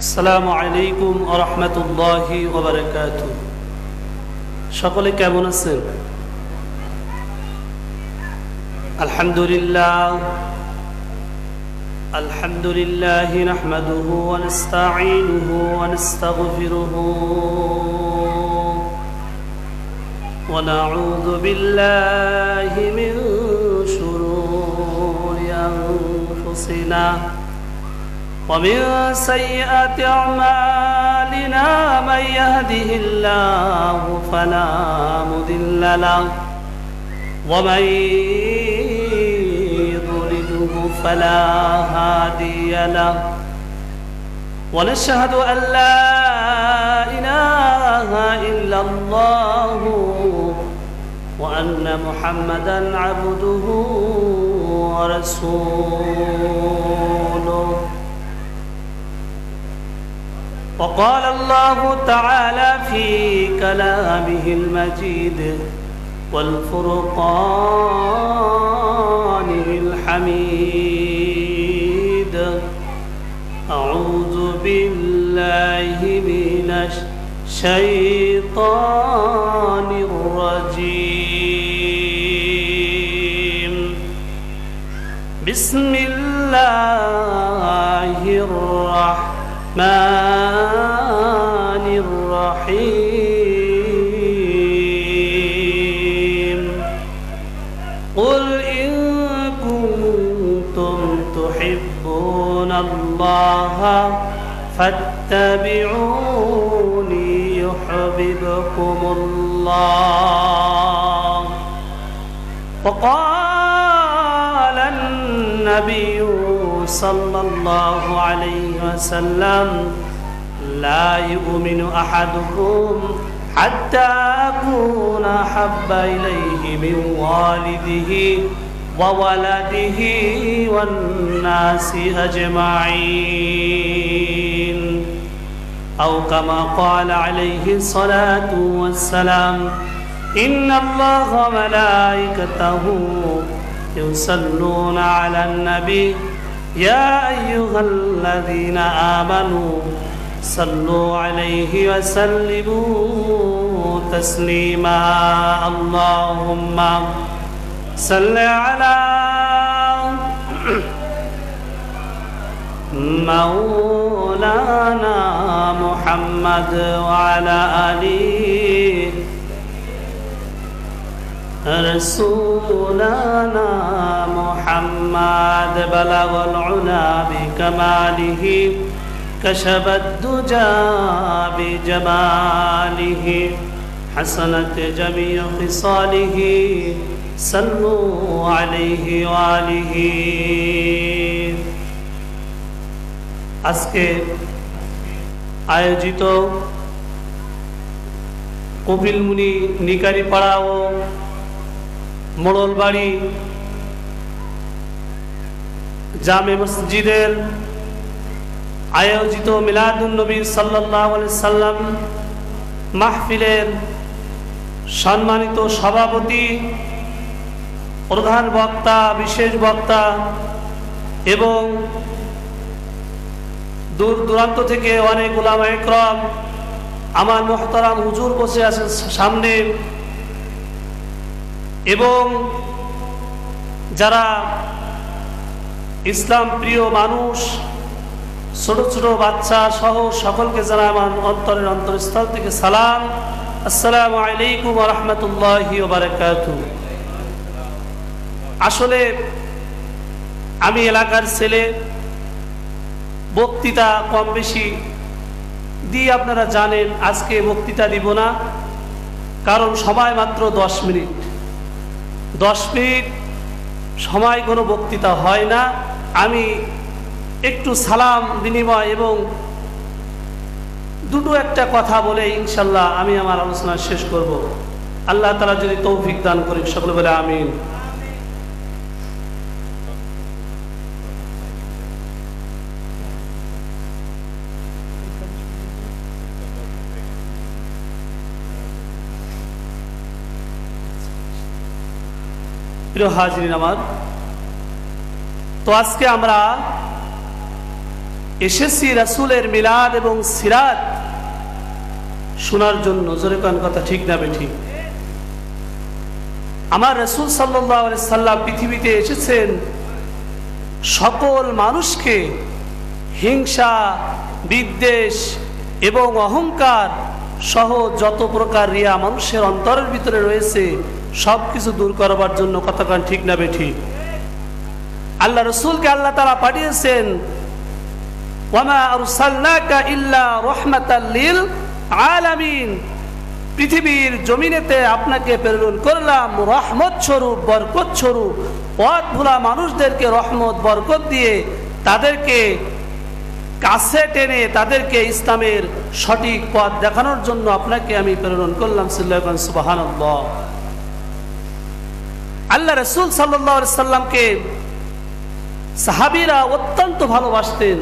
আসসালামু আলাইকুম ওয়া রাহমাতুল্লাহি ওয়া বারাকাতুহু। সকলে কেমন আছেন? আলহামদুলিল্লাহ নাহমাদুহু ওয়া নাস্তাঈনুহু ওয়া নাস্তাগফিরুহু ওয়া নাউযু বিল্লাহি মিন শুরুরি আনফুসিনা ومن سيئات أعمالنا من يهده الله فلا مضل له ومن يضلله فلا هادي له ونشهد أن لا إله إلا الله وأن محمدا عبده ورسوله. وقال الله تعالى في كلامه المجيد والفرقان الحميد: أعوذ بالله من الشيطان الرجيم. بسم الله الرحمن الرحيم. قل إن كنتم تحبون الله فاتبعوني يحببكم الله. وقال النبي صلى الله عليه وسلم: لا يؤمن أحدكم حتى أكون أحب إليه من والده وولده والناس أجمعين، أو كما قال عليه الصلاة والسلام: إن الله وملائكته يصلون على النبي يا أيها الذين آمنوا صلوا عليه وسلموا تسليما. اللهم صل على مولانا محمد وعلى آله رسولنا محمد. بلغ العلا بكماله كشف الدجى بجماله حسنت جميع خصاله صلوا عليه وآله. আজকে আয়োজিত কপিলমুনি নিকারি পাড়া ও মোড়লবাড়ি জামে মসজিদের আয়োজিত মিলাদুন নবী সাল্লাল্লাহু আলাইহি সাল্লাম মাহফিলের সম্মানিত সভাপতি, প্রধান বক্তা, বিশেষ বক্তা এবং দূর দূরান্ত থেকে অনেক উলামা ইকরাম, আমার মুহতারাম হুজুর বসে আছেন সামনে, এবং যারা ইসলাম প্রিয় মানুষ, ছোট ছোট বাচ্চা সহ সকলকে জানাই আমার অন্তরের অন্তরস্থল থেকে সালাম। আসসালামু আলাইকুম ওয়া রাহমাতুল্লাহি ওয়া বারাকাতুহু। আসলে আমি এলাকার ছেলে, বক্তৃতা কম বেশি দিয়ে আপনারা জানেন। আজকে বক্তৃতা দিব না, কারণ সময় মাত্র 10 মিনিট। 10 মিনিট সময় কোনো বক্তৃতা হয় না। আমি একটু সালাম বিনিময় এবং দুটো একটা কথা বলে ইনশাল্লাহ আমি আমার আলোচনা শেষ করব। আল্লাহ তাআলা যদি তৌফিক দান করেন, সকলে বলে আমিন। প্রিয় হাজিরিন আমার, তো আজকে আমরা এসেছি রাসূলের মিলাদ এবং সিরাত শোনার জন্য। জোরে কোন কথা ঠিক না বেঠিক? আমার রাসূল সাল্লাল্লাহু আলাইহি সাল্লাম পৃথিবীতে এসেছেন সকল মানুষকে হিংসা, বিদ্বেষ এবং অহংকার সহ যত প্রকার রিয়া মানুষের অন্তরের ভিতরে রয়েছে সবকিছু দূর করবার জন্য। কথা কোন ঠিক না বেঠিক? আল্লাহ রাসূলকে আল্লাহ তাআলা পাঠিয়েছেন, ওয়ামা আরসালনাকা ইল্লা রাহমাতাল লিল আলামিন, পৃথিবীর জমিনেতে আপনাকে প্রেরণ করলাম রহমত স্বরূপ, বরকত স্বরূপ, পথ ভোলা মানুষদেরকে রহমত বরকত দিয়ে তাদেরকে কাছে টেনে তাদেরকে ইসলামের সঠিক পথ দেখানোর জন্য আপনাকে আমি প্রেরণ করলাম। সুবহানাল্লাহ। আল্লাহ রাসূল সাল্লাল্লাহু আলাইহি সাল্লামকে সাহাবীরা অত্যন্ত ভালোবাসতেন।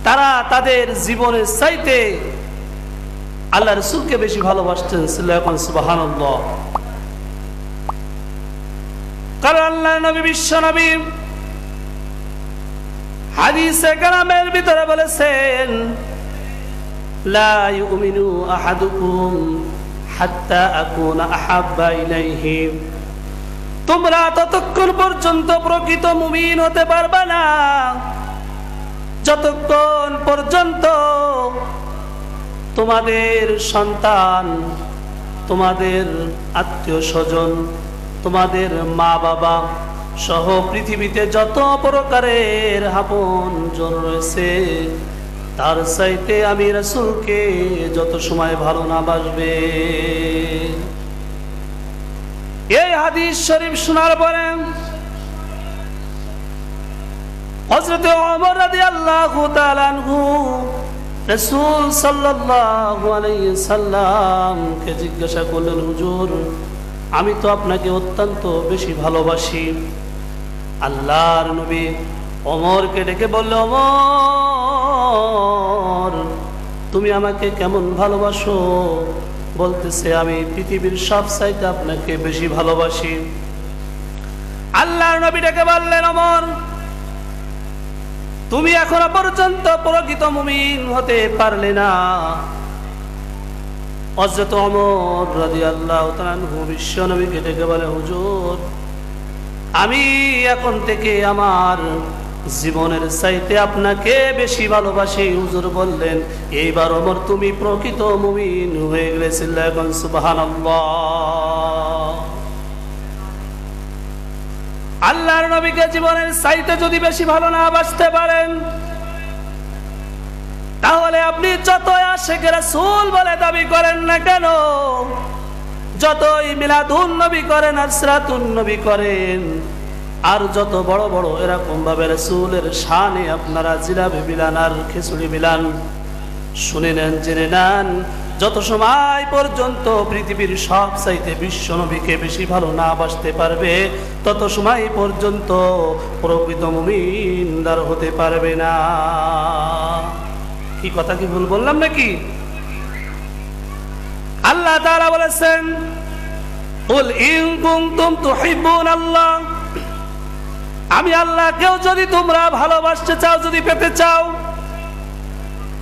তারা তাদের জীবনের চাইতে আল্লাহ রাসূলকে বেশি ভালোবাসতেন। সুবহানাল্লাহ। কারণ আল্লাহ নবী বিশ্ব নবী হাদিসে কালামের ভিতরে বলেছেন, লা ইউমিনু আহাদুকুম হাত্তা আকুনা আহাব্বা ইলাইহি, তোমরা ততক্ষণ পর্যন্ত প্রকৃত মুমিন হতে পারবে না যতক্ষণ পর্যন্ত তোমাদের সন্তান, তোমাদের আত্মীয় স্বজন, তোমাদের মা বাবা সহ পৃথিবীতে যত প্রকারের আপনজন রয়েছে তার চাইতে আমি রাসূলকে যত সময় ভালো না বাসবে। এই হাদিস শরীফ শোনার পরে হযরত ওমর রাদিয়াল্লাহু তাআলা আনহু রাসূল সাল্লাল্লাহু আলাইহি সাল্লামকে জিজ্ঞাসা করলেন, হুজুর আমি তো আপনাকে অত্যন্ত বেশি ভালোবাসি। আল্লাহর নবী ওমরকে ডেকে বলল, ওমর তুমি আমাকে কেমন ভালোবাসো? বলতেছে, আমি পৃথিবীর সব চাইতে আপনাকে বেশি ভালোবাসি। আল্লাহর নবী ডেকে বললেন, ওমর তুমি এখনো পর্যন্ত প্রকৃত মুমিন হতে পারলে না। হযরত ওমর রাদিয়াল্লাহু তাআলা আনহু বিশ্ব নবীকে ডেকে বলে, হুজুর আমি এখন থেকে আমার জীবনের চাইতে আপনাকে বেশি ভালোবাসি। হুজুর বললেন, এইবার ওমর তুমি প্রকৃত মুমিন হয়ে গেলে। এখন সুবহানাল্লাহ। আল্লাহর নবীকে জীবনের চাইতে যদি বেশি ভালো না বাসতে পারেন তাহলে আপনি যতই আশিকে রাসূল বলে দাবি করেন না কেন, যতই মিলাদুন নবী করেন, আসরাতুন নবী করেন, আর যত বড় বড় এরকম ভাবে রাসূলের শানে আপনারা জিলাপি বিলান আর খিচুড়ি বিলান, শুনে নেন, জেনে নেন, যত সময় পর্যন্ত পৃথিবীর সব চাইতে বিশ্ব নবীকে বেশি ভালো না বাসতে পারবে তত সময় পর্যন্ত প্রকৃত মুমিনদার হতে পারবে না। কি কথা কি ভুল বললাম নাকি? আল্লাহ তাআলা বলেছেন, কুল ইন কুনতুম তুহিব্বুনাল্লাহ, আমি আল্লাহকেও যদি তোমরা ভালোবাসতে চাও, যদি পেতে চাও,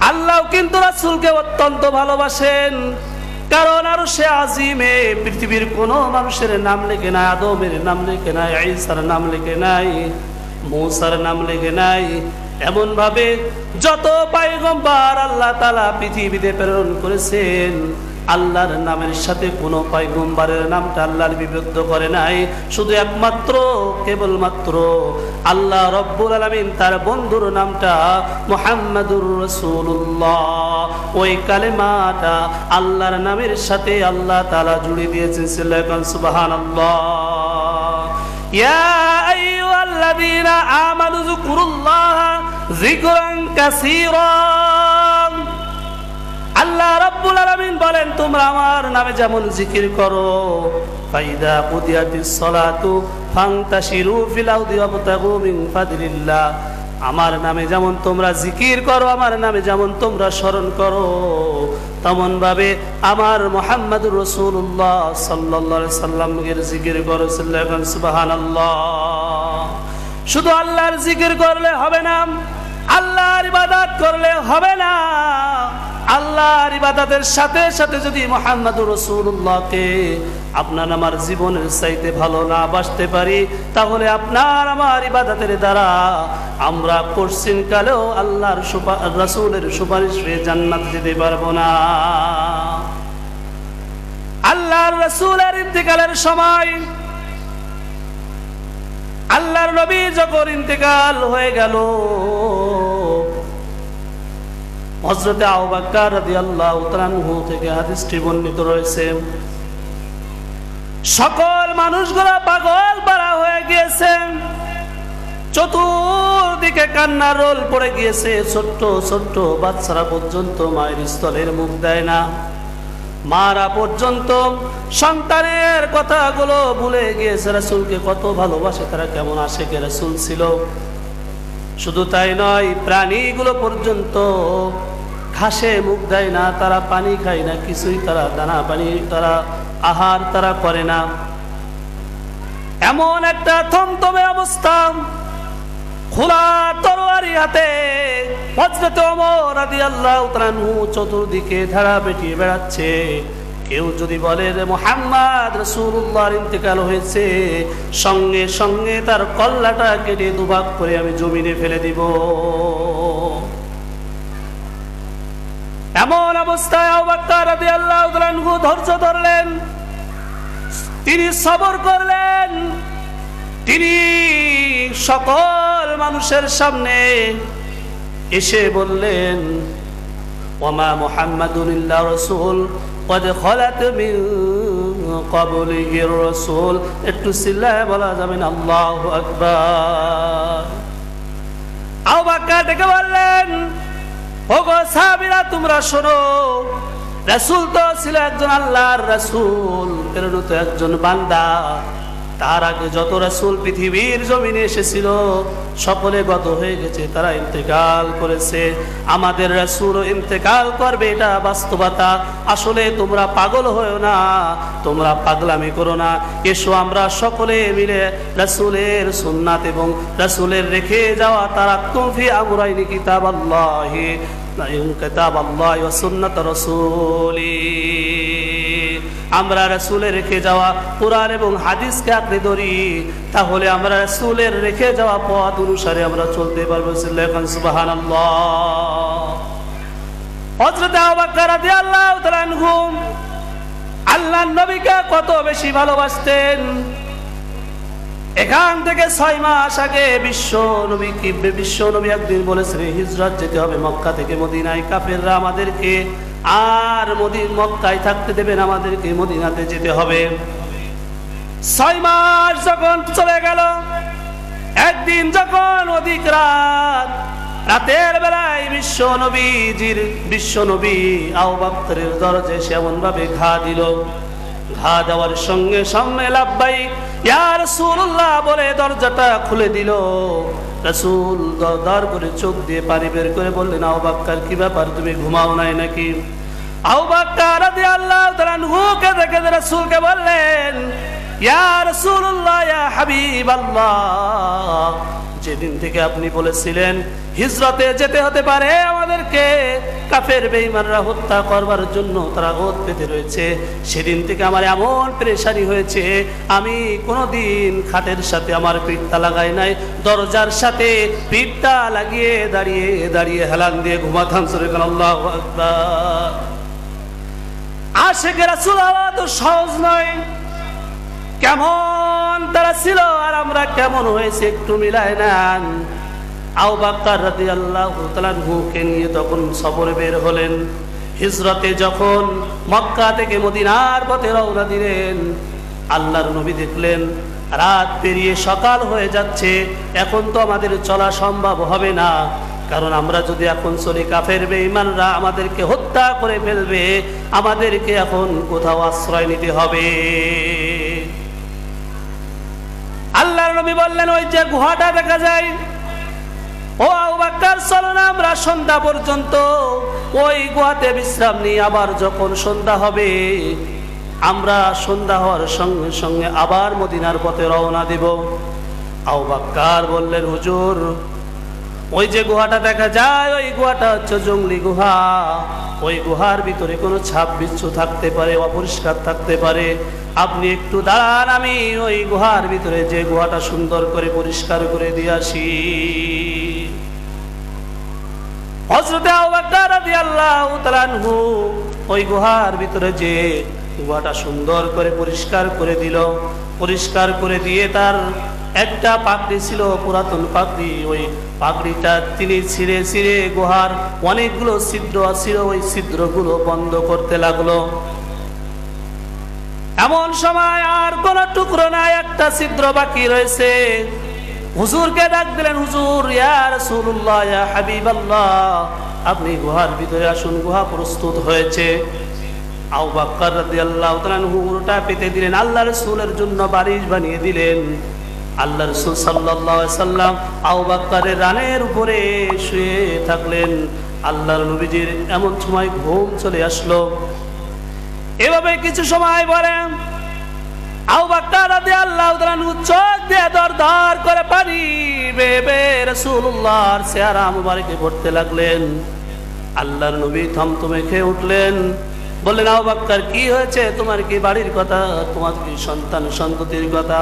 আল্লাহ কিন্তু রাসূলকে অত্যন্ত ভালোবাসেন। কারণ আরশে আজিমে পৃথিবীর কোনো মানুষের নাম লেখে নাই, আদমের নাম লেখে নাই, ঈসার নাম লেখে নাই, মূসার নাম লেখে নাই। এমন ভাবে যত পয়গম্বর আল্লাহ তাআলা পৃথিবীতে প্রেরণ করেছেন, আল্লাহর নামের সাথে কোনো পয়গম্বরের নামটা আল্লাহর বিবদ্ধ করে নাই। শুধু একমাত্র কেবলমাত্র আল্লাহ রব্বুল আলামিন তার বন্ধুর নামটা মুহাম্মাদুর রাসূলুল্লাহ, ওই কালেমাটা আল্লাহর নামের সাথে আল্লাহ তাআলা জুড়ে দিয়েছেন। সুবহানাল্লাহ। ইয়া আইয়ুহাল্লাযীনা আমানু যকুরুল্লাহা যিকরান কাসীরা, আল্লাহ রাব্বুল আলামিন বলেন, তোমরা আমার নামে যেমন জিকির করো, ফাইদা কুদিয়াতিস সালাতু ফান্তাশিরু ফিল আরদি ওয়াবতাগু মিন ফাদলিল্লাহ, আমার নামে যেমন তোমরা জিকির করো, আমার নামে যেমন তোমরা স্মরণ করো, তেমন ভাবে আমার মুহাম্মদুর রাসূলুল্লাহ সাল্লাল্লাহু আলাইহি সাল্লামের জিকির করো। সুবহানাল্লাহ। শুধু আল্লাহর জিকির করলে হবে না, আল্লাহর ইবাদত করলে হবে না, আল্লাহর ইবাদতের সাথে সাথে যদি মুহাম্মদুর রাসূলুল্লাহকে আপনার আমার জীবনের চাইতে ভালো না বাসতে পারি, তাহলে আপনার আমার ইবাদতের দ্বারা আমরা কোশ্চিন কালেও আল্লাহর রাসূলের সুপারিশ পেয়ে জান্নাত যেতে পারবো না। আল্লাহর রাসূলের ইন্তেকালের সময় আল্লাহর নবী যখন ইন্তেকাল হয়ে গেল, হযরত আবু বকর রাদিয়াল্লাহু তাআলা আনহু থেকে হাদিসটি বর্ণিত রয়েছে, সকল মানুষগুলো পাগল পারা হয়ে গিয়েছে, চতুর্দিকে কান্নার রোল পড়ে গিয়েছে, ছোট্ট ছোট্ট বাচ্চারা পর্যন্ত মায়ের স্থলের মুখ দেয় না, মারা পর্যন্ত সন্তানের কথাগুলো ভুলে গিয়েছে, রাসূলকে কত ভালোবাসে তারা, কেমন আশিকে রাসূল ছিল। শুধু তাই নয়, প্রাণীগুলো পর্যন্ত ঘাসে মুখ দেয় না, তারা পানি খায় না, কিছুই তারা দানা পানি তারা আহার তারা করে না। এমন একটা থমথমে অবস্থা, খোলা তরবারি হাতে হযরত ওমর রাদিয়াল্লাহু তাআলা আনহু চতুর্দিকে ধারা পেটিয়ে বেড়াচ্ছে। কেউ যদি বলে যে মুহাম্মদ রাসূলুল্লাহর ইন্তেকাল হয়েছে, সঙ্গে সঙ্গে তার কল্লাটা কেটে দুভাগ করে আমি জমিনে ফেলে দিব। এমন অবস্থায় আবু বকর রাদিয়াল্লাহু তাআলা আনহু ধৈর্য ধরলেন, তিনি সবর করলেন, তিনি সকল মানুষের সামনে এসে বললেন, ওমা মুহাম্মাদুন ইল্লা রাসূল ক্বাদ খালাত মিন ক্বাবলিহির রাসূল। একটু চিল্লায়ে বলা যাবে না আল্লাহু আকবার। আবু বকর ডেকে বললেন, ওগো সাহাবীরা তোমরা শোনো, রাসূল তো ছিল একজন আল্লাহর রাসূল, প্রেরিত একজন বান্দা। তার আগে যত রাসূল পৃথিবীর জমিনে এসেছিল সকলে গত হয়ে গেছে, তারা ইন্তেকাল করেছে। আমাদের রাসূলও ইন্তেকাল করবে, এটা বাস্তবতা। আসলে তোমরা পাগল হয়েও না, তোমরা পাগলামি করো না। এসো আমরা সকলে মিলে রাসূলের সুন্নাত এবং রাসূলের রেখে যাওয়া তারাক্তুম ফি আমরাইনি কিতাবাল্লাহি কিতাবাল্লাহি ওয়া সুন্নাত রাসূলি, আমরা রাসূলের রেখে যাওয়া কুরআন এবং হাদিসকে আঁকড়ে ধরি, তাহলে আমরা রাসূলের রেখে যাওয়া পথ অনুসারে আমরা চলতে পারবো। সুবহানাল্লাহ। হযরত আবু বকর রাদিয়াল্লাহু তাআলা আনহু আল্লাহর নবীকে কত বেশি ভালোবাসতেন। এখান থেকে 6 মাস আগে বিশ্ব নবী একদিন বলেছেন হিজরত যেতে হবে মক্কা থেকে মদিনায়। কাফেররা আমাদেরকে আর মক্কায় থাকতে দেবেন, আমাদেরকে মদিনাতে যেতে হবে। 6 মাস যখন চলে গেল, একদিন যখন অধিক রাতের বেলায় বিশ্ব নবী আবু বকরের দরজায় এমন ভাবে ঘা দিল, ঘা দেওয়ার সঙ্গে সঙ্গে লাব্বাইক ইয়া রাসূলুল্লাহ বলে দরজাটা খুলে দিল। রাসূল দর করে চোখ দিয়ে পানি বের করে বললেন, আবু বকর কি ব্যাপার, তুমি ঘুমাও নাই নাকি? আবু বকর রাদিয়াল্লাহু তাআলা আনহু কেঁদে কেঁদে রাসূলকে বললেন, ইয়া রাসূলুল্লাহ ইয়া হাবিবাল্লাহ, যেদিন থেকে আপনি বলেছিলেন হিজরতে যেতে হতে পারে আমাদেরকে, কাফের বেঈমানরা হত্যা করবার জন্য তারা ওত পেতে রয়েছে, সেদিন থেকে আমার এমন পেরেশানি হয়েছে, আমি কোনোদিন খাটের সাথে আমার পিঠটা লাগাই নাই, দরজার সাথে পিঠটা লাগিয়ে দাঁড়িয়ে দাঁড়িয়ে হেলান দিয়ে ঘুমাতাম। আল্লাহু আকবার। আশিক রাসূল হওয়া তো সহজ নয়। কেমন তারা ছিল আর আমরা কেমন হয়েছে একটু মিলায় নেন। আবু বকর রাদিয়াল্লাহু তাআলা আনহুকে নিয়ে তখন সফরে বের হলেন। হিজরতে যখন মক্কা থেকে মদিনার পথে রওনা দিলেন, আল্লাহর নবী দেখলেন রাত পেরিয়ে সকাল হয়ে যাচ্ছে, এখন তো আমাদের চলা সম্ভব হবে না, কারণ আমরা যদি এখন চলি কাফের বেঈমানরা আমাদেরকে হত্যা করে ফেলবে, আমাদেরকে এখন কোথাও আশ্রয় নিতে হবে। আল্লাহর নবী বললেন, ওই যে গুহাটা দেখা যায়, ও আবু বকর চলো না আমরা সন্ধ্যা পর্যন্ত ওই গুহাতে বিশ্রাম নিই, আবার যখন সন্ধ্যা হবে আমরা সন্ধ্যা হওয়ার সঙ্গে সঙ্গে আবার মদিনার পথে রওনা দেব। আবু বকর বললেন, হুজুর ওই যে গুহাটা দেখা যায় ওই গুহাটা হচ্ছে জঙ্গলি গুহা। ওই গুহার ভিতরে কোনো ছাপ বিচ্ছু থাকতে পারে, অপরিষ্কার থাকতে পারে। আপনি একটু দাঁড়ান, আমি ওই গুহার ভিতরে যে গুহাটা সুন্দর করে পরিষ্কার করে দিয়ে আসি। হযরত আবু বকর রাদিয়াল্লাহু তাআলা আনহু ওই গুহার ভিতরে যে গুহাটা সুন্দর করে পরিষ্কার করে দিল। পরিষ্কার করে দিয়ে তার একটা পাগড়ি ছিল, পুরাতন পাগড়ি। ওই পাগড়িটা তিনি ছিঁড়ে ছিঁড়ে গুহার অনেকগুলো ছিদ্র ছিল, ওই ছিদ্রগুলো বন্ধ করতে লাগলো। এমন সময় আর কোন টুকরো নাই, একটা ছিদ্র বাকি রয়েছে। হুজুরকে ডাক দিলেন, হুজুর, ইয়া রাসূলুল্লাহ, ইয়া হাবিবাল্লাহ, আপনি গুহার ভিতরে আসুন, গুহা প্রস্তুত হয়েছে। আবু বকর রাদিয়াল্লাহু তাআলা উল্টা পেতে দিলেন, আল্লাহ রাসূলের জন্য বারিশ বানিয়ে দিলেন। আল্লাহ রাসূল সাল্লাল্লাহু আলাইহি সাল্লাম আবু বকরের রানের উপরে শুয়ে থাকলেন। আল্লাহর নবীজির এমন সময় ঘুম চলে আসলো। এভাবে কিছু সময় পরে আবু বকর রাদিয়াল্লাহু তাআলা চোখ দিয়ে দরদর করে পানি বেয়ে বেয়ে রাসূলুল্লাহর চেহারা মুবারকে পড়তে লাগলেন। আল্লাহর নবী থমথমে খেয়ে উঠলেন, বললেন, আবু বকর, কি হয়েছে? তোমার কি বাড়ির কথা, তোমার কি সন্তান সন্ততির কথা,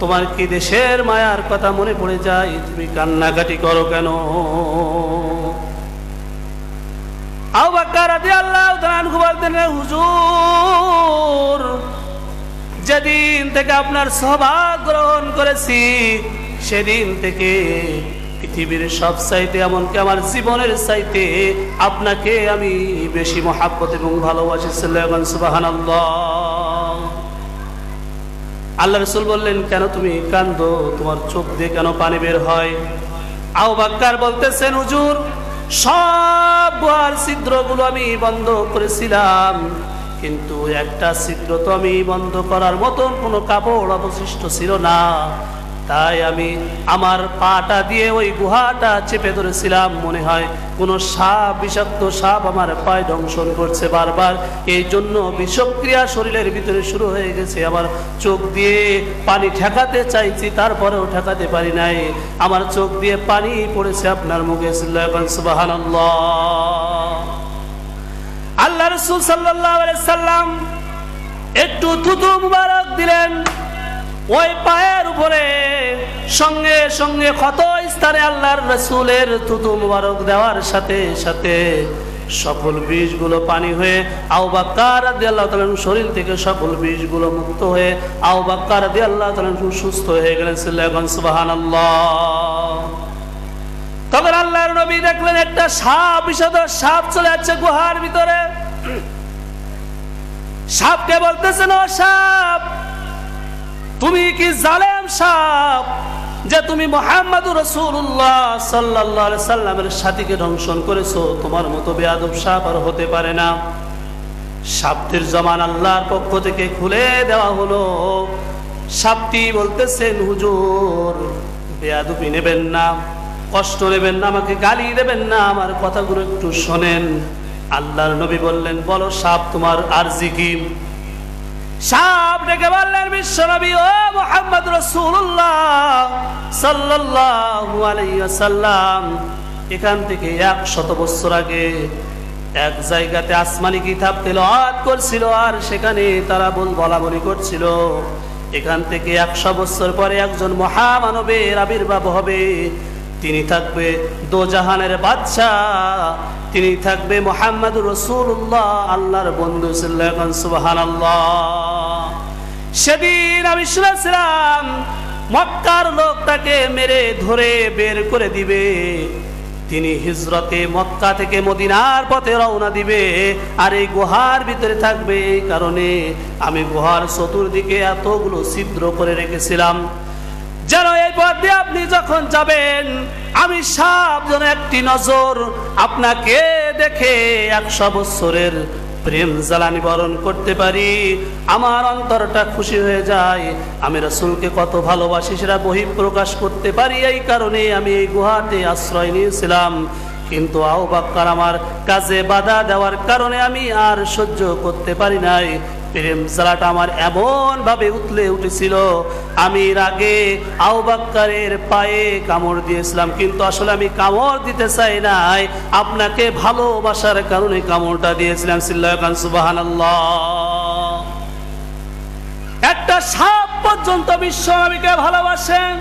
তোমার কি দেশের মায়ার কথা মনে পড়ে যায়? তুমি কান্নাকাটি করো কেন? আবু বকর রাদিয়াল্লাহু তাআলা আনহু বলতেন, হুজুর, যেদিন থেকে আপনার সহবাগ গ্রহণ করেছি সেদিন থেকে পৃথিবীর সব চাইতে, এমনকি আমার জীবনের চাইতে আপনাকে আমি বেশি মহাব্বত এবং ভালোবাসি। সুবহানাল্লাহ। আল্লাহ রাসূল বললেন, কেন তুমি কাঁদো? তোমার চোখ দিয়ে কেন পানি বের হয়? আবু বকর বলতেছেন, হুজুর, সব গুহার ছিদ্রগুলো আমি বন্ধ করেছিলাম, কিন্তু একটা ছিদ্র তো আমি বন্ধ করার মতন কোনো কাপড় অবশিষ্ট ছিল না। তাই আমি আমার পাটা দিয়ে ওই গুহাটা চেপে ধরেছিলাম। মনে হয় কোনো সাপ, বিষাক্ত সাপ আমার পায়ে দংশন করছে বারবার। এই জন্য বিষক্রিয়া শরীরের ভিতরে শুরু হয়ে গেছে। আমার চোখ দিয়ে পানি ঠেকাতে চাইছি, তারপরেও ঠেকাতে পারি নাই। আমার চোখ দিয়ে পানি পড়েছে আপনার মুখে। সুবহানাল্লাহ। আল্লাহ রাসূল সাল্লাল্লাহু আলাইহি সাল্লাম একটু থুতু মুবারক দিলেন ওই পায়ের উপরে। সঙ্গে সঙ্গে ক্ষত স্থানে আল্লাহর রাসূলের থুতু মুবারক দেওয়ার সাথে সাথে সকল বিষগুলো পানি হয়ে আবু বকর রাদিয়াল্লাহু তাআলা শরীর থেকে সকল বিষগুলো মুক্ত হয়ে আবু বকর রাদিয়াল্লাহু তাআলা সুস্থ হয়ে গেলেন। সুবহানাল্লাহ। তখন আল্লাহর নবী দেখলেন একটা সাপ, বিষধর সাপ চলে যাচ্ছে গুহার ভিতরে। সাপকে বলতেছেন, ও সাপ, তুমি কি জালেম সাপ যে তুমি মুহাম্মদুর রাসূলুল্লাহ সাল্লাল্লাহু আলাইহি সাল্লামের সাথীকে দংশন করেছো? তোমার মতো বেয়াদব সাপ আর হতে পারে না। সাপটির জবান আল্লাহর পক্ষ থেকে খুলে দেওয়া হলো। সাপটি বলতেছেন, হুজুর, বেয়াদবি নেবেন না, কষ্ট নেবেন না, আমাকে গালি দেবেন না, আমার কথাগুলো একটু শোনেন। আল্লাহর নবী বললেন, বলো সাপ, তোমার আরজি কি? সাপ ডেকে বললেন, বিশ্বনবী, ও মুহাম্মদ রাসূলুল্লাহ সাল্লাল্লাহু আলাইহি ওয়াসাল্লাম, এখান থেকে 100 বছর আগে এক জায়গাতে আসমানি কিতাব তেলাওয়াত করছিল, আর সেখানে তারা বলা বলি করছিল এখান থেকে 100 বছর পরে একজন মহামানবের আবির্ভাব হবে। তিনি থাকবে দোজাহানের বাদশাহ, তিনি থাকবে মুহাম্মদুর রাসূলুল্লাহ, আল্লাহর বন্ধু। সুবহানাল্লাহ। সেদিন আমি শুনেছিলাম মক্কার লোকটাকে মেরে ধরে বের করে দিবে। তিনি হিজরতে মক্কা থেকে মদিনার পথে রওনা দিবে, আর এই গুহার ভিতরে থাকবে। এই কারণে আমি গুহার চতুর্দিকে এতগুলো ছিদ্র করে রেখেছিলাম, যেন এই পথ দিয়ে আপনি যখন যাবেন আমি সাপ যেন একটি নজর আপনাকে দেখে 100 বছরের প্রেম জ্বালানি বরণ করতে পারি, আমার অন্তরটা খুশি হয়ে যায়, আমি রাসূলকে কত ভালোবাসি সেটা বহিঃপ্রকাশ করতে পারি। এই কারণে আমি এই গুহাতে আশ্রয় নিয়েছিলাম। কিন্তু আবু বকর আমার কাজে বাধা দেওয়ার কারণে আমি আর সহ্য করতে পারি নাই। প্রেম জ্বালাটা আমার এমন ভাবে উতলে উঠেছিল, আমি আগে আবু বকরের পায়ে কামড় দিয়েছিলাম, কিন্তু আসলে আমি কামড় দিতে চাই নাই, আপনাকে ভালোবাসার কারণে কামড়টা দিয়েছিলাম। সিল্লাহান সুবহানাল্লাহ। একটা সাপ পর্যন্ত বিশ্ব নবীকে ভালোবাসেন,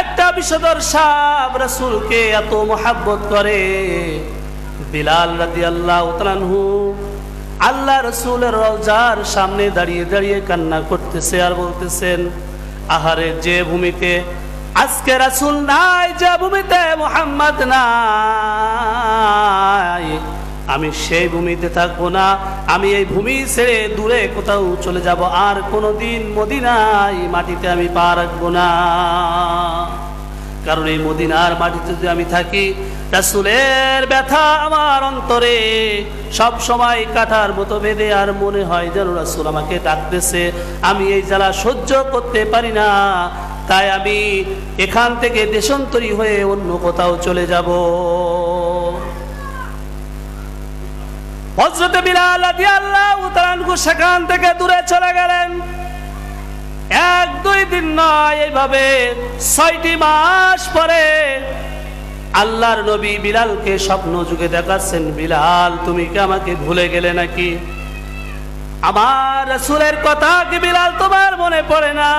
একটা বিষধর সাপ রাসূলকে এত মহব্বত করে। বিলাল রাদিয়াল্লাহু তাআলা আনহু আল্লাহ রাসূলের রওজার সামনে দাঁড়িয়ে দাঁড়িয়ে কান্না করতেছে আর বলতেছেন, আহারে যে ভূমিতে আজকে রাসূল নাই, যে ভূমিতে মুহাম্মদ নাই, আমি সেই ভূমিতে থাকবো না, আমি এই ভূমি ছেড়ে দূরে কোথাও চলে যাব, আর কোনোদিন মদিনায় মাটিতে আমি পা রাখবো না। কারণ এই মদিনার মাটিতে যদি আমি থাকি, রাসূলের ব্যথা আমার অন্তরে সব সময় কাটার মতো বেঁধে, আর মনে হয় যেন রাসূল আমাকে ডাকতেছে, আমি এই জ্বালা সহ্য করতে পারি না, তাই আমি এখান থেকে দেশান্তরী হয়ে অন্য কোথাও চলে যাব। হযরত বিলাল রাদিয়াল্লাহু তাআলা আনহু সেখান থেকে দূরে চলে গেলেন। 1-2 দিন নয়, এইভাবে 6টি মাস পরে আল্লাহর নবী বিলালকে স্বপ্ন যুগে দেখাচ্ছেন, বিলাল তুমি কি আমাকে ভুলে গেলে নাকি? আমার রাসূলের কথা কি বিলাল তোমার মনে পড়ে না?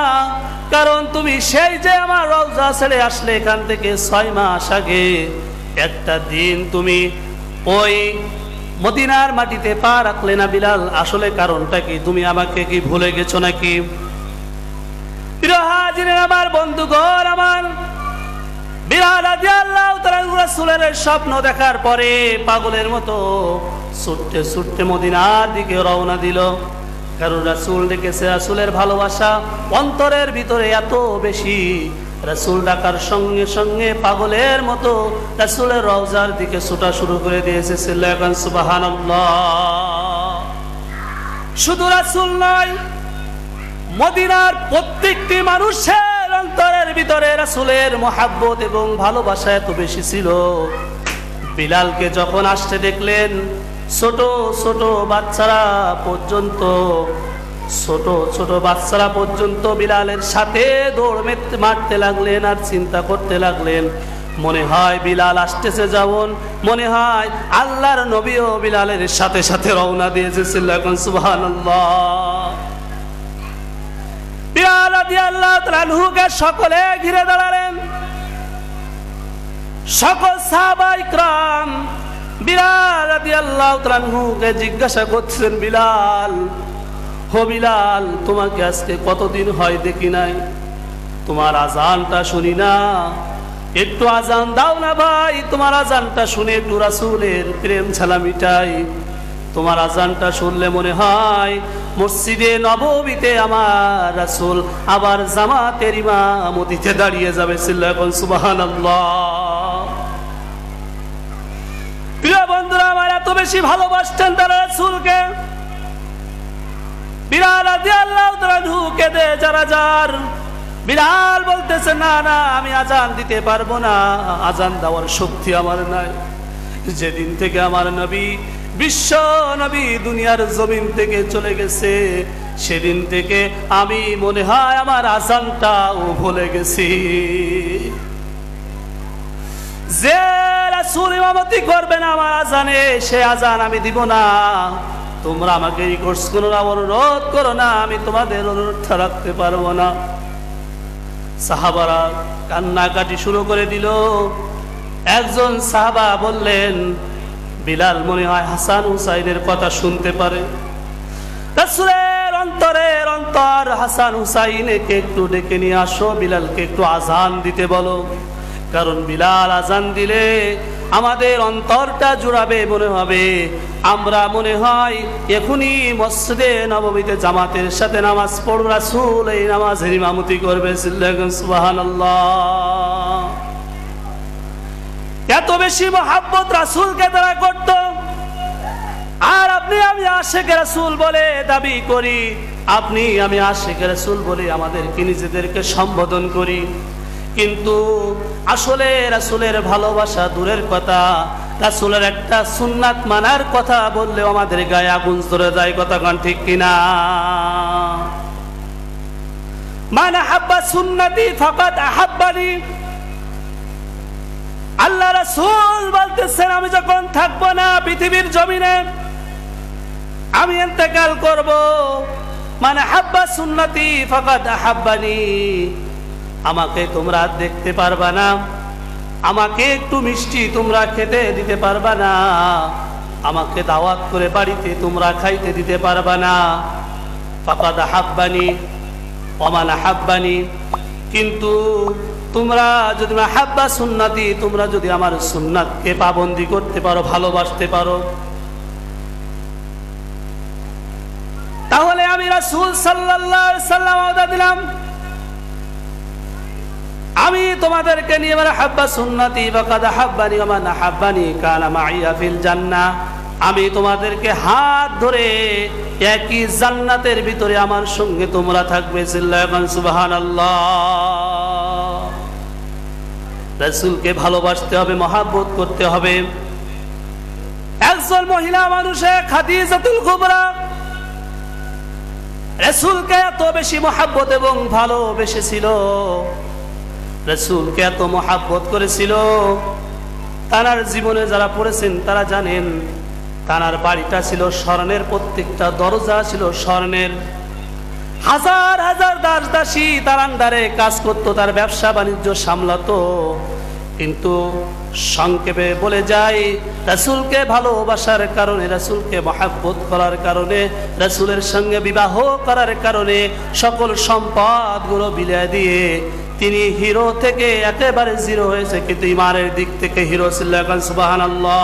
কারণ তুমি সেই যে আমার রওজা ছেড়ে আসলে এখান থেকে 6 মাস আগে একটা দিন তুমি ওই মদিনার মাটিতে পা রাখলে না বিলাল, আসলে কারণটা কি? তুমি আমাকে কি ভুলে গেছো নাকি? প্রিয় হাজিরিন আমার, বন্ধুগণ আমার, বিলাল রাদিয়াল্লাহু তাআলা রাসূলের স্বপ্ন দেখার পরে পাগলের মতো ছুটতে ছুটতে মদিনার দিকে রওনা দিল। কারণ রাসূল দেখেছে, রাসূলের ভালোবাসা অন্তরের ভিতরে এত বেশি, রাসূল ডাকার সঙ্গে সঙ্গে পাগলের মতো রাসূলের রওজার দিকে ছুটা শুরু করে দিয়েছে। সিল্লাহান সুবহানাল্লাহ। শুধু রাসূল নয়, মদিনার প্রত্যেকটি মানুষের অন্তরের ভিতরে রাসূলের মহব্বত এবং ভালোবাসা এত বেশি ছিল। বিলালকে যখন আসতে দেখলেন, ছোট ছোট বাচ্চারা পর্যন্ত বিলালের সাথে দৌড় মারতে লাগলেন আর চিন্তা করতে লাগলেন, মনে হয় বিলাল আসতেছে, যেমন মনে হয় আল্লাহর নবীও বিলালের সাথে সাথে রওনা দিয়েছে। সুবহানাল্লাহ। বিলাল রাদিয়াল্লাহু তাআলা আনহুকে সকলে ঘিরে দাঁড়ালেন, সকল সাহাবায়ে কিরাম বিলাল রাদিয়াল্লাহু তাআলা আনহুকে জিজ্ঞাসা করছেন, বিলাল, হো বিলাল, তোমাকে আজকে কতদিন হয় দেখি নাই, তোমার আজানটা শুনি না, একটু আজান দাও না ভাই, তোমার আজানটা শুনে একটু রাসূলের প্রেম ঝালা মিটাই। তোমার আজানটা শুনলে মনে হয় মসজিদে নববীতে আমার রাসূল আবার জামাতের ইমামতিতে দাঁড়িয়ে যাবে। সুবহানাল্লাহ। প্রিয় বন্ধুরা আমার, এত বেশি ভালোবাসতেন তারা রাসূলকে। বিলাল রাদিয়াল্লাহু তাআলা আনহুকে দে যারা যার। বিলাল বলতেছে, না না, আমি আজান দিতে পারবো না, আজান দেওয়ার শক্তি আমার নাই। যেদিন থেকে আমার নবী, বিশ্ব নবী দুনিয়ার জমিন থেকে চলে গেছে, সেদিন থেকে আমি মনে হয় আমার আজানটাও ভুলে গেছি। যে রাসূল ইমামতি করবে না আমার আজানে, সে আজান আমি দিব না। তোমরা আমাকে রিকোয়েস্ট করো না, অনুরোধ করো না, আমি তোমাদের অনুরোধটা রাখতে পারবো না। সাহাবারা কান্নাকাটি শুরু করে দিল। একজন সাহাবা বললেন, বিলাল মনে হয় হাসান হুসাইনের কথা শুনতে পারে। রাসূলের অন্তরের অন্তর হাসান হুসাইনকে একটু ডেকে নিয়ে আসো, বিলালকে একটু আজান দিতে বলো। কারণ বিলাল আজান দিলে আমাদের অন্তরটা জুড়াবে, মনে হবে আমরা মনে হয় এখনই মসজিদে নববীতে জামাতের সাথে নামাজ পড়ব, রাসূল এই নামাজের ইমামতি করবে। সুবহানাল্লাহ। এত বেশি মহব্বত রাসূলকে তারা করত। আর আপনি আমি আশিকে রাসূল বলে দাবি করি, আপনি আমি আশিকে রাসূল বলে আমাদেরকে নিজেদেরকে সম্বোধন করি, কিন্তু আসলে রাসূলের ভালোবাসা দূরের কথা, রাসূলের একটা সুন্নাত মানার কথা বললেও আমাদের গায়ে আগুন জ্বলে যায়, কথা কোন ঠিক কিনা? মান আহাব্বা সুন্নতি ফাকাদ আহাব্বানি। আল্লাহ রাসূল বলতেছেন, আমি যখন থাকবো না পৃথিবীর জমিনে, আমি ইন্তেকাল করব, মান আহাব্বা সুন্নতি ফাকাদ আহাব্বানি। আমাকে তোমরা দেখতে পারবা না, আমাকে একটু মিষ্টি তোমরা খেতে দিতে পারবা না, আমাকে দাওয়াত করে বাড়িতে তোমরা খাইতে দিতে পারবা না। ফাকাদ আহাব্বানি ওয়া মান আহাব্বানি। কিন্তু তোমরা যদি আহাব্বা সুন্নতি, তোমরা যদি আমার সুন্নাতকে পাবন্দি করতে পারো, ভালোবাসতে পারো, তাহলে আমি রাসূল সাল্লাল্লাহু আলাইহি সাল্লাম ওয়াদা দিলাম, আমি তোমাদেরকে নিয়ে আহাব্বা সুন্নতি ফাকাদ আহাব্বানি ওয়া মান আহাব্বানি কানা মাইয়া ফিল জান্নাহ। আমি তোমাদেরকে হাত ধরে একই জান্নাতের ভিতরে আমার সঙ্গে তোমরা থাকবে। চিল্লায় সুবহানাল্লাহ। রাসূলকে ভালোবাসতে হবে, মহব্বত করতে হবে। একজন মহিলা মানুষে খাদিজাতুল কুবরা রাসূলকে এত বেশি মহব্বত এবং ভালোবেসেছিল, রাসূলকে এত মহব্বত করেছিল, তার জীবনে যারা পড়েছেন তারা জানেন, তার বাড়িটা ছিল স্বর্ণের, প্রত্যেকটা দরজা ছিল স্বর্ণের। হাজার হাজার দাস দাসী তার আন্ডারে কাজ করতো, তার ব্যবসা বাণিজ্য সামলাতো। কিন্তু সংক্ষেপে বলে যায়, রাসূলকে ভালোবাসার কারণে, রাসূলকে মহব্বত করার কারণে, রাসূলের সঙ্গে বিবাহ করার কারণে সকল সম্পদগুলো বিলিয়ে দিয়ে তিনি হিরো থেকে একেবারে জিরো হয়েছে, কিন্তু ইমানের দিক থেকে হিরো ছিল। সুবহানাল্লাহ।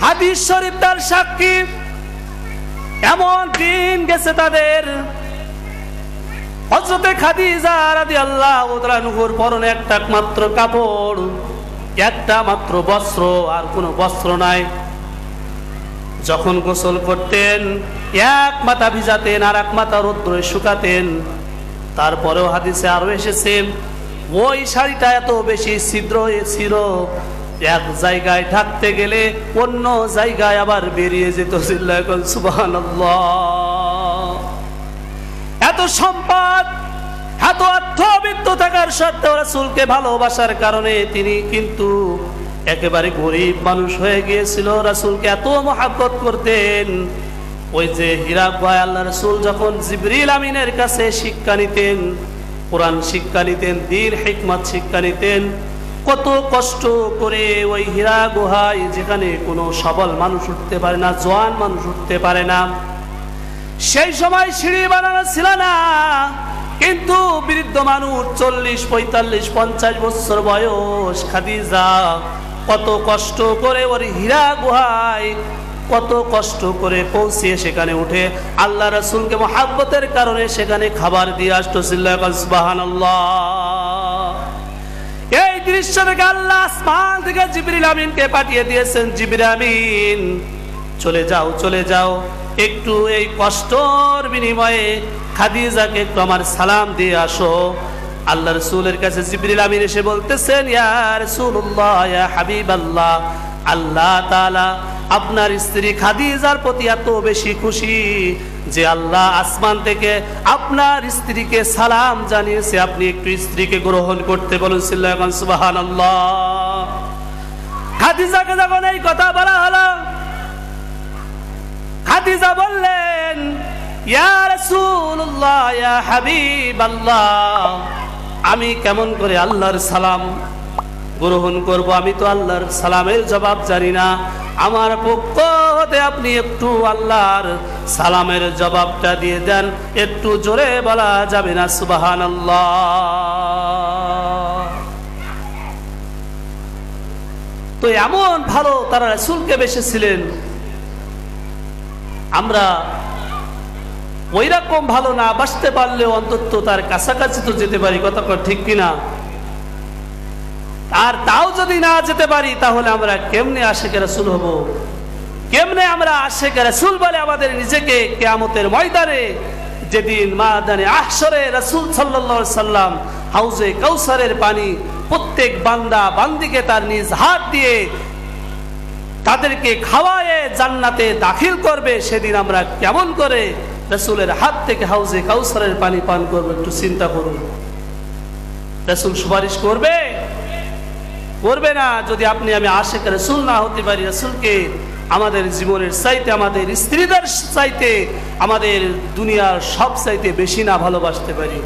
হাদিস শরীফ তার সাক্ষী। এমন দিন গেছে তাদের, হযরতে খাদিজা রাদিয়াল্লাহু তাআলা নূর পরনে একটা মাত্র কাপড়, একটা মাত্র বস্ত্র, আর কোনো বস্ত্র নাই। যখন গোসল করতেন এক মাথা ভিজাতেন আর এক মাথা রৌদ্রে শুকাতেন। তারপরেও হাদিসে আরো এসেছে, ওই শাড়িটা এত বেশি ছিদ্র ছিল, এক জায়গায় ঢাকতে গেলে অন্য জায়গায় আবার বেরিয়ে যেত। সুবহানাল্লাহ। এত সম্পদ, এত অর্থবিত্ত থাকার সত্ত্বেও রাসূলকে ভালোবাসার কারণে তিনি কিন্তু একেবারে গরিব মানুষ হয়ে গিয়েছিল। রাসূলকে এত মহব্বত করতেন, ওই যে হীরা গুহায় আল্লাহ রাসূল যখন জিবরিল আমিনের কাছে শিক্ষা নিতেন, কোরআন শিক্ষা নিতেন, দ্বীন হিকমত শিক্ষা নিতেন, কত কষ্ট করে ওই হীরা গুহায়, যেখানে কোনো সবল মানুষ উঠতে পারে না, জওয়ান মানুষ উঠতে পারে না, সেই সময় সিঁড়ি বানানো ছিল না, কিন্তু বৃদ্ধ মানুষ 40, 45, 50 বছর বয়স খাদিজা কত কষ্ট করে ওর হীরা গুহায়, কত কষ্ট করে পৌঁছে সেখানে উঠে আল্লাহ রাসূলকে মহব্বতের কারণে সেখানে খাবার দিয়ে আসতো। সুবহানাল্লাহ। এই দৃশ্য দেখে আল্লাহ আসমান থেকে জিবরিল আমিনকে পাঠিয়ে দিয়েছেন, জিবরিল আমিন চলে যাও, চলে যাও, একটু এই কষ্টর বিনিময়ে খাদিজাকে একটু আমার সালাম দিয়ে আসো। আল্লাহ রাসূলের কাছে জিবরিল আমিন এসে বলতেছেন, ইয়া রাসূলুল্লাহ, ইয়া হাবিবাল্লাহ, আল্লাহ তাআলা আপনার স্ত্রী খাদিজার প্রতি এত বেশি খুশি যে আল্লাহ আসমান থেকে আপনার স্ত্রীকে সালাম জানিয়েছে, আপনি একটু স্ত্রীকে গ্রহণ করতে বলুন। সুবহানাল্লাহ। খাদিজাকে যখন এই কথা বলা হলো, খাদিজা বললেন, ইয়া রাসূলুল্লাহ, ইয়া হাবিবাল্লাহ, আমি কেমন করে আল্লাহর সালাম গ্রহণ করব? আমি তো আল্লাহর সালামের জবাব জানি না, আমার পক্ষ হতে আপনি একটু আল্লাহর সালামের জবাবটা দিয়ে দেন, একটু জোরে বলা যাবে না? সুবহানাল্লাহ। তো এমন ভালো তারা রাসূলকে বেসেছিলেন, আমরা ওই রকম ভালো না বাসতে পারলেও অন্তত তার কাছাকাছি তো যেতে পারি, কথা ঠিক কিনা? আর তাও যদি না যেতে পারি, তাহলে আমরা কেমনে আশিকে রাসূল হব? কেমনে আমরা আশিকে রাসূল বলে আমাদের নিজেকে কিয়ামতের ময়দানে, যেদিন মাদানে আহশরে রাসূল সাল্লাল্লাহু আলাইহি সাল্লাম হাউজে কাউসারের পানি প্রত্যেক বান্দা বান্দিকে তার নিজ হাত দিয়ে তাদেরকে খাওয়ায়ে জান্নাতে দাখিল করবে, সেদিন আমরা কেমন করে রাসূলের হাত থেকে হাউজে কাউসারের পানি পান করব? একটু চিন্তা করুন। রাসূল সুপারিশ করবে? করবে না। যদি আপনি আমি আশিক রাসূল না হতে পারি, রাসূলকে আমাদের জীবনের চাইতে, আমাদের স্ত্রীদের চাইতে, আমাদের দুনিয়ার সব চাইতে বেশি না ভালোবাসতে পারি।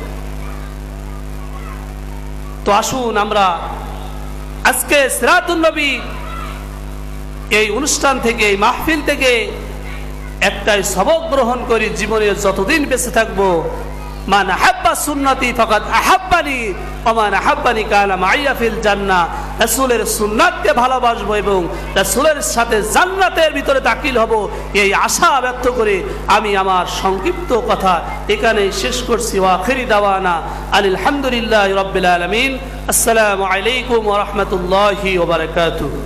তো আসুন আমরা আজকে সিরাতুন নবী এই অনুষ্ঠান থেকে, এই মাহফিল থেকে একটাই সবক গ্রহণ করি, জীবনে যতদিন বেঁচে থাকবো, মান আহাব্বা সুন্নতি ফাকাদ আহাব্বানি ওয়া মান আহাব্বানি কানা মাইয়া ফিল জান্নাহ। রাসূলের সুন্নাতকে ভালোবাসবো এবং রাসূলের সাথে জান্নাতের ভিতরে দাখিল হব, এই আশা ব্যক্ত করে আমি আমার সংক্ষিপ্ত কথা এখানেই শেষ করছি। ওয়া আখিরি দাওয়ানা আলহামদুলিল্লাহি রাব্বিল আলামিন। আসসালামু আলাইকুম ওয়া রাহমাতুল্লাহি ওয়া বারাকাতুহু।